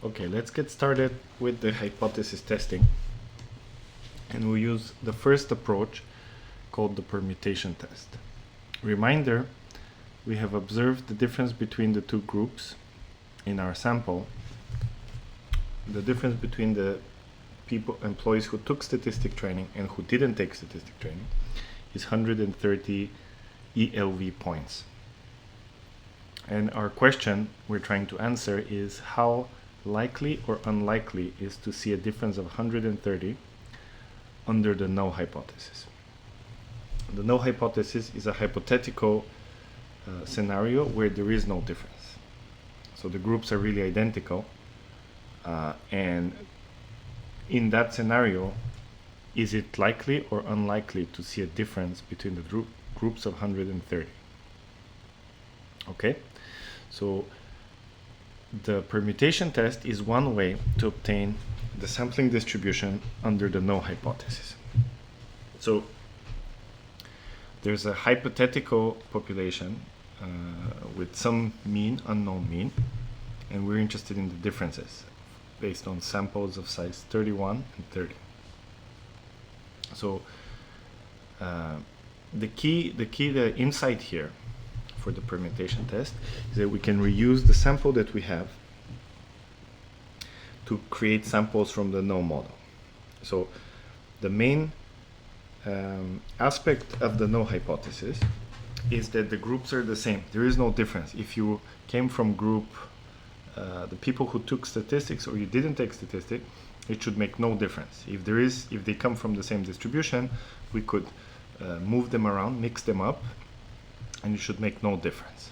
Okay, let's get started with the hypothesis testing. And we'll use the first approach called the permutation test. Reminder, we have observed the difference between the two groups in our sample. The difference between the employees who took statistic training and who didn't take statistic training is 130 ELV points. And our question we're trying to answer is how likely or unlikely is to see a difference of 130 under the null hypothesis. The null hypothesis is a hypothetical scenario where there is no difference. So the groups are really identical, and in that scenario, is it likely or unlikely to see a difference between the groups of 130? Okay, so the permutation test is one way to obtain the sampling distribution under the null hypothesis. So there's a hypothetical population with some mean, unknown mean, and we're interested in the differences based on samples of size 31 and 30. So the insight here for the permutation test is that we can reuse the sample that we have to create samples from the null model. So the main aspect of the null hypothesis is that the groups are the same. There is no difference. If you came from group the people who took statistics or you didn't take statistics, it should make no difference. If they come from the same distribution, we could move them around, mix them up, and it should make no difference.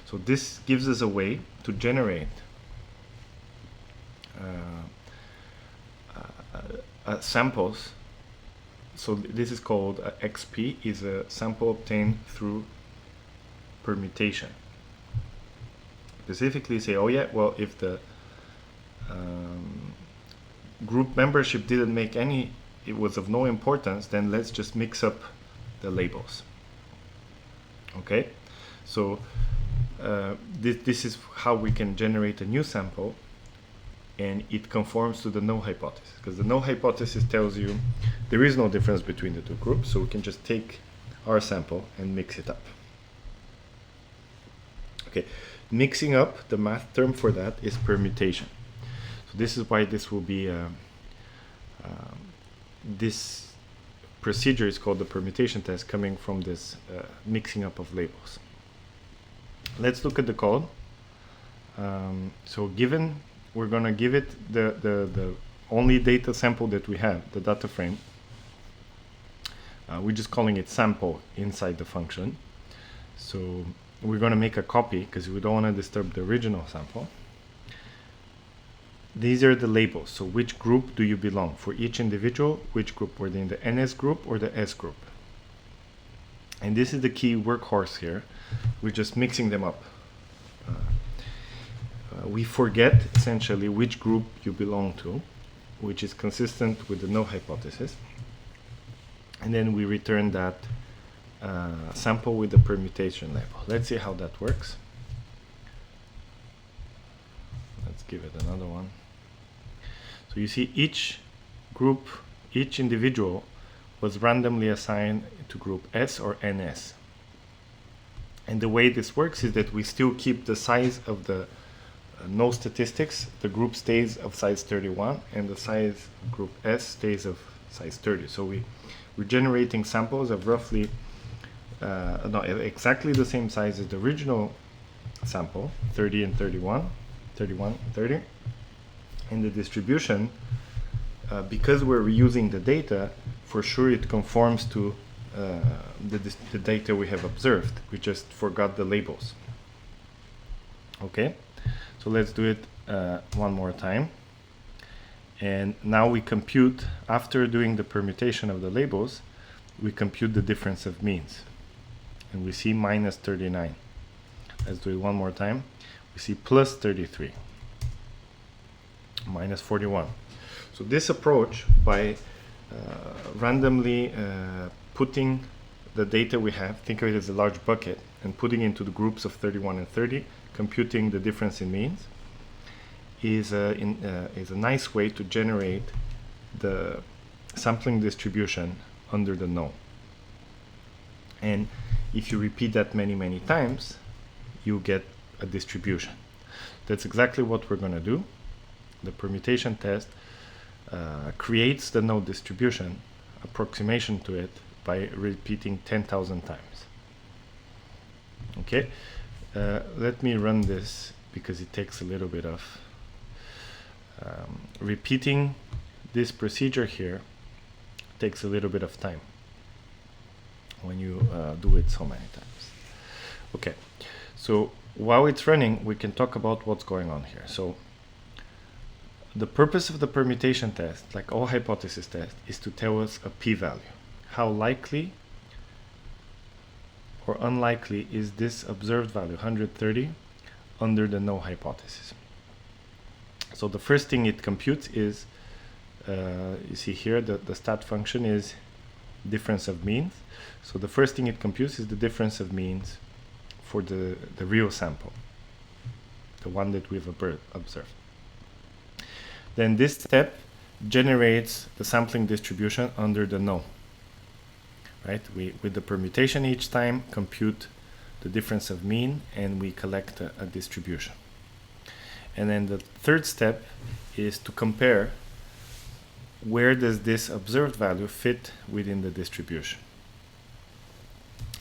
So this gives us a way to generate samples. So this is called XP, is a sample obtained through permutation. Specifically say, oh yeah, well, if the group membership didn't make any, it was of no importance, then let's just mix up the labels. Okay, so this is how we can generate a new sample, and it conforms to the null hypothesis, because the null hypothesis tells you there is no difference between the two groups, so we can just take our sample and mix it up. Okay, mixing up, the math term for that is permutation. So this is why this will be this procedure is called the permutation test, coming from this mixing up of labels. Let's look at the code. So given, we're going to give it the only data sample that we have, the data frame. We're just calling it sample inside the function. So we're going to make a copy because we don't want to disturb the original sample. These are the labels. So which group do you belong? For each individual, which group? Were they in the NS group or the S group? And this is the key workhorse here. We're just mixing them up. We forget essentially which group you belong to, which is consistent with the null hypothesis. And then we return that sample with the permutation label. Let's see how that works. Let's give it another one. So you see each group, each individual was randomly assigned to group S or NS. And the way this works is that we still keep the size of the no statistics. The group stays of size 31 and the size group S stays of size 30. So we're generating samples of roughly not exactly the same size as the original sample, 30 and 31, 31 and 30. And the distribution, because we're reusing the data, for sure it conforms to the data we have observed. We just forgot the labels. Okay, so let's do it one more time. And now we compute, after doing the permutation of the labels, we compute the difference of means. And we see minus 39. Let's do it one more time. We see plus 33. Minus 41. So this approach, by randomly putting the data we have, think of it as a large bucket, and putting into the groups of 31 and 30, computing the difference in means, is a nice way to generate the sampling distribution under the null. And if you repeat that many times, you get a distribution. That's exactly what we're going to do. The permutation test creates the null distribution, approximation to it, by repeating 10,000 times. Okay, let me run this because it takes a little bit of repeating this procedure here takes a little bit of time when you do it so many times. Okay, so while it's running, we can talk about what's going on here. So the purpose of the permutation test, like all hypothesis tests, is to tell us a p-value. How likely or unlikely is this observed value, 130, under the null hypothesis? So the first thing it computes is, you see here, the stat function is difference of means. So the first thing it computes is the difference of means for the real sample, the one that we've observed. Then this step generates the sampling distribution under the null. Right? We, with the permutation each time, compute the difference of mean, and we collect a distribution. And then the third step is to compare where does this observed value fit within the distribution.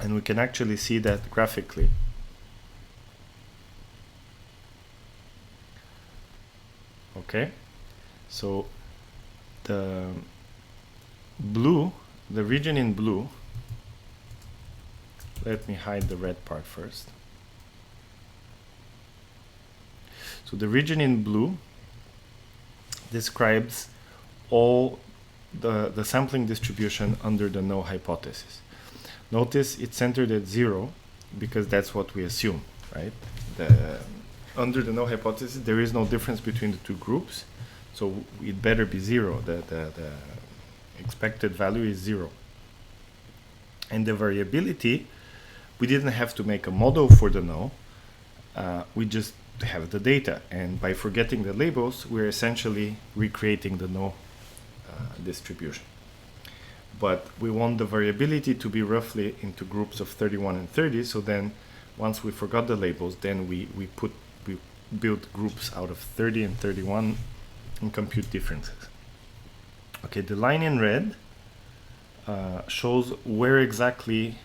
And we can actually see that graphically. Okay, so the blue, the region in blue, let me hide the red part first. So the region in blue describes all the sampling distribution under the null hypothesis. Notice it's centered at 0 because that's what we assume, right? Under the null hypothesis, there is no difference between the two groups, so it better be 0. The expected value is 0. And the variability, we didn't have to make a model for the null, we just have the data, and by forgetting the labels, we're essentially recreating the null distribution. But we want the variability to be roughly into groups of 31 and 30, so then once we forgot the labels, then we build groups out of 30 and 31 and compute differences. Okay, the line in red shows where exactly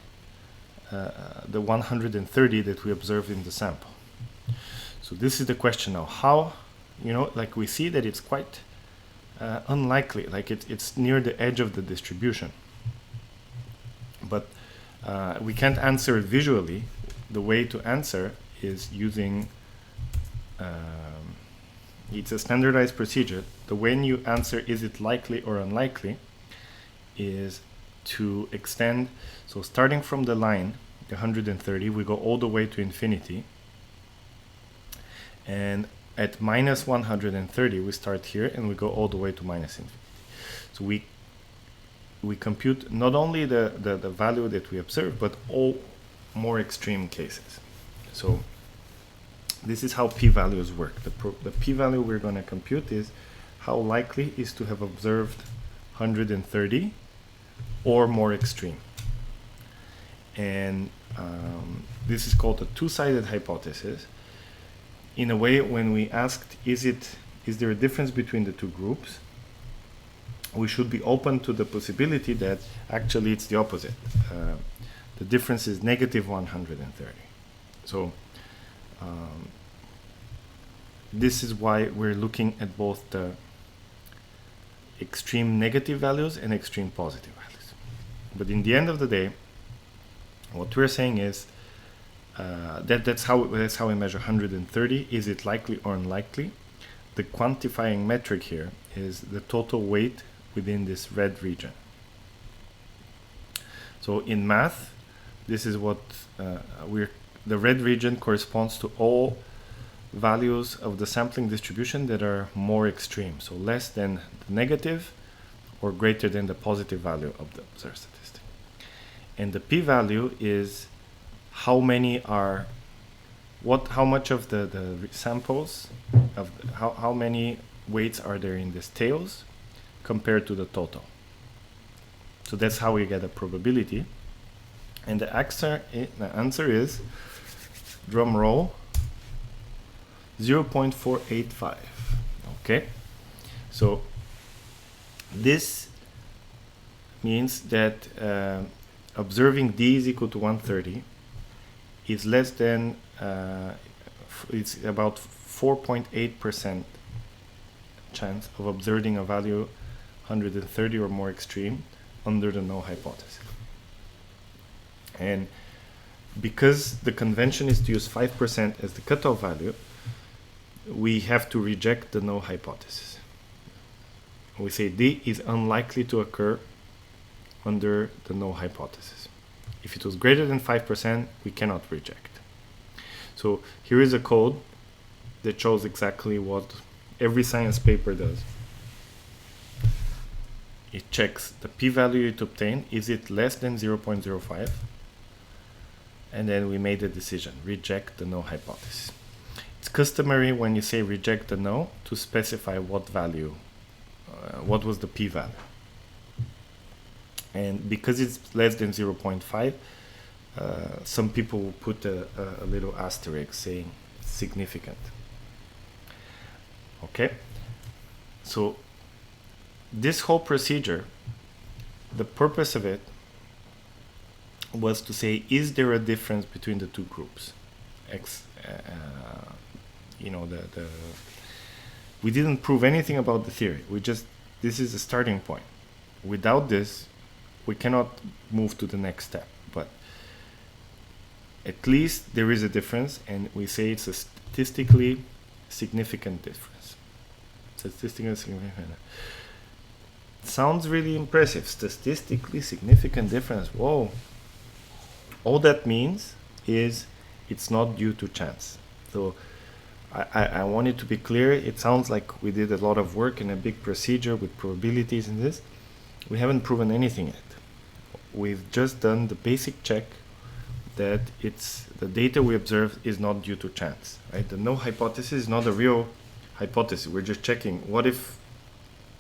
the 130 that we observed in the sample. So this is the question now. How, like we see that it's quite unlikely, like it's near the edge of the distribution. But we can't answer it visually. The way to answer is using, it's a standardized procedure. The way you answer is it likely or unlikely is to extend. So starting from the line, the 130, we go all the way to infinity. And at minus 130, we start here and we go all the way to minus infinity. So we compute not only the value that we observe, but all more extreme cases. So this is how p-values work. The p-value we're going to compute is how likely is to have observed 130 or more extreme. And this is called a two-sided hypothesis. In a way, when we asked, is there a difference between the two groups, we should be open to the possibility that actually it's the opposite. The difference is negative 130. So this is why we're looking at both the extreme negative values and extreme positive values. But in the end of the day, what we're saying is that's how we measure 130. Is it likely or unlikely? The quantifying metric here is the total weight within this red region. So in math, this is what the red region corresponds to all values of the sampling distribution that are more extreme, so less than the negative or greater than the positive value of the observed statistic. And the p-value is how many are how much of the samples, how many weights are there in these tails compared to the total. So that's how we get a probability. And the answer is, drum roll, 0.485. Okay, so this means that observing d is equal to 130 is less than, it's about 4.8% chance of observing a value 130 or more extreme under the null hypothesis. And because the convention is to use 5% as the cutoff value, we have to reject the null hypothesis. We say D is unlikely to occur under the null hypothesis. If it was greater than 5%, we cannot reject. So here is a code that shows exactly what every science paper does. It checks the p-value it obtained, is it less than 0.05? And then we made a decision, reject the null hypothesis. It's customary when you say reject the null to specify what value, what was the p-value. And because it's less than 0.5, some people will put a little asterisk saying significant. Okay, so this whole procedure, the purpose of it was to say, is there a difference between the two groups? We didn't prove anything about the theory. This is a starting point. Without this, we cannot move to the next step. But at least there is a difference, and we say it's a statistically significant difference. Statistically significant. Sounds really impressive. Statistically significant difference. Whoa. All that means is it's not due to chance. So I want it to be clear. It sounds like we did a lot of work in a big procedure with probabilities in this. We haven't proven anything yet. We've just done the basic check that the data we observed is not due to chance. Right? The null hypothesis is not a real hypothesis. We're just checking what if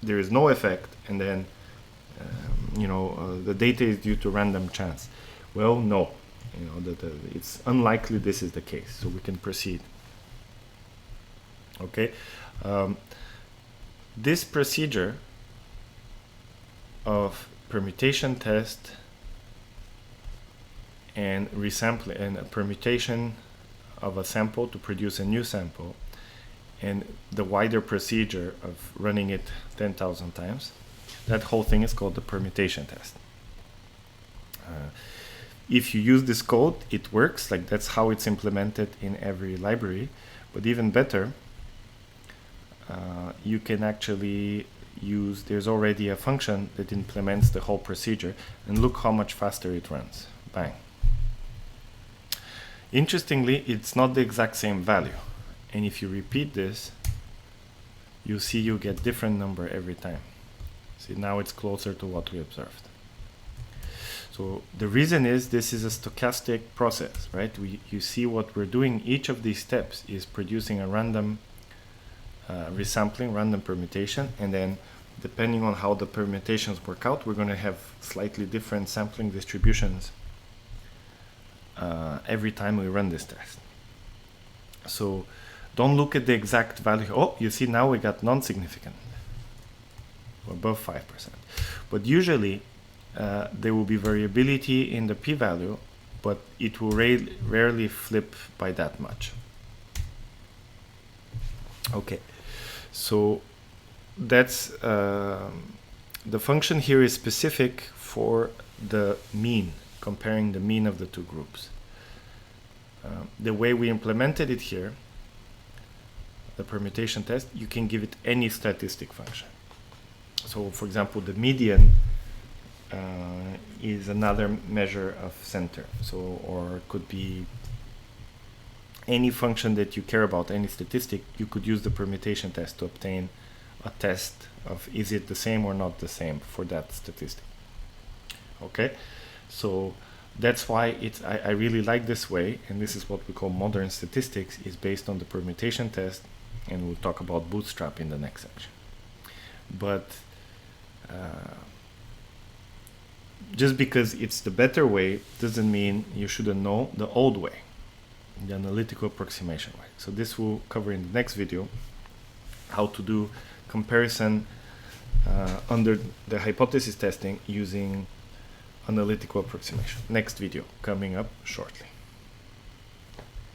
there is no effect, and then the data is due to random chance. Well, no, it's unlikely this is the case, so we can proceed. Okay, this procedure of permutation test and resampling and a permutation of a sample to produce a new sample, and the wider procedure of running it 10,000 times, that whole thing is called the permutation test. If you use this code, it works. Like, that's how it's implemented in every library. But even better, you can actually use, there's already a function that implements the whole procedure, and look how much faster it runs. Bang. Interestingly, it's not the exact same value. And if you repeat this, you see you get different number every time. See, now it's closer to what we observed. So the reason is this is a stochastic process, right? You see what we're doing. Each of these steps is producing a random resampling, random permutation, and then depending on how the permutations work out, we're going to have slightly different sampling distributions every time we run this test. So don't look at the exact value. Oh, you see now we got non-significant, above 5%. But usually there will be variability in the p-value, but it will rarely flip by that much. Okay, so that's the function here is specific for the mean, comparing the mean of the two groups. The way we implemented it here, the permutation test, you can give it any statistic function. So for example, the median is another measure of center. So, or it could be any function that you care about, any statistic. You could use the permutation test to obtain a test of is it the same or not the same for that statistic. Okay, so that's why I really like this way, and this is what we call modern statistics, is based on the permutation test, and we'll talk about bootstrap in the next section. But just because it's the better way doesn't mean you shouldn't know the old way, the analytical approximation way. So this we'll cover in the next video, how to do comparison under the hypothesis testing using analytical approximation. Next video coming up shortly.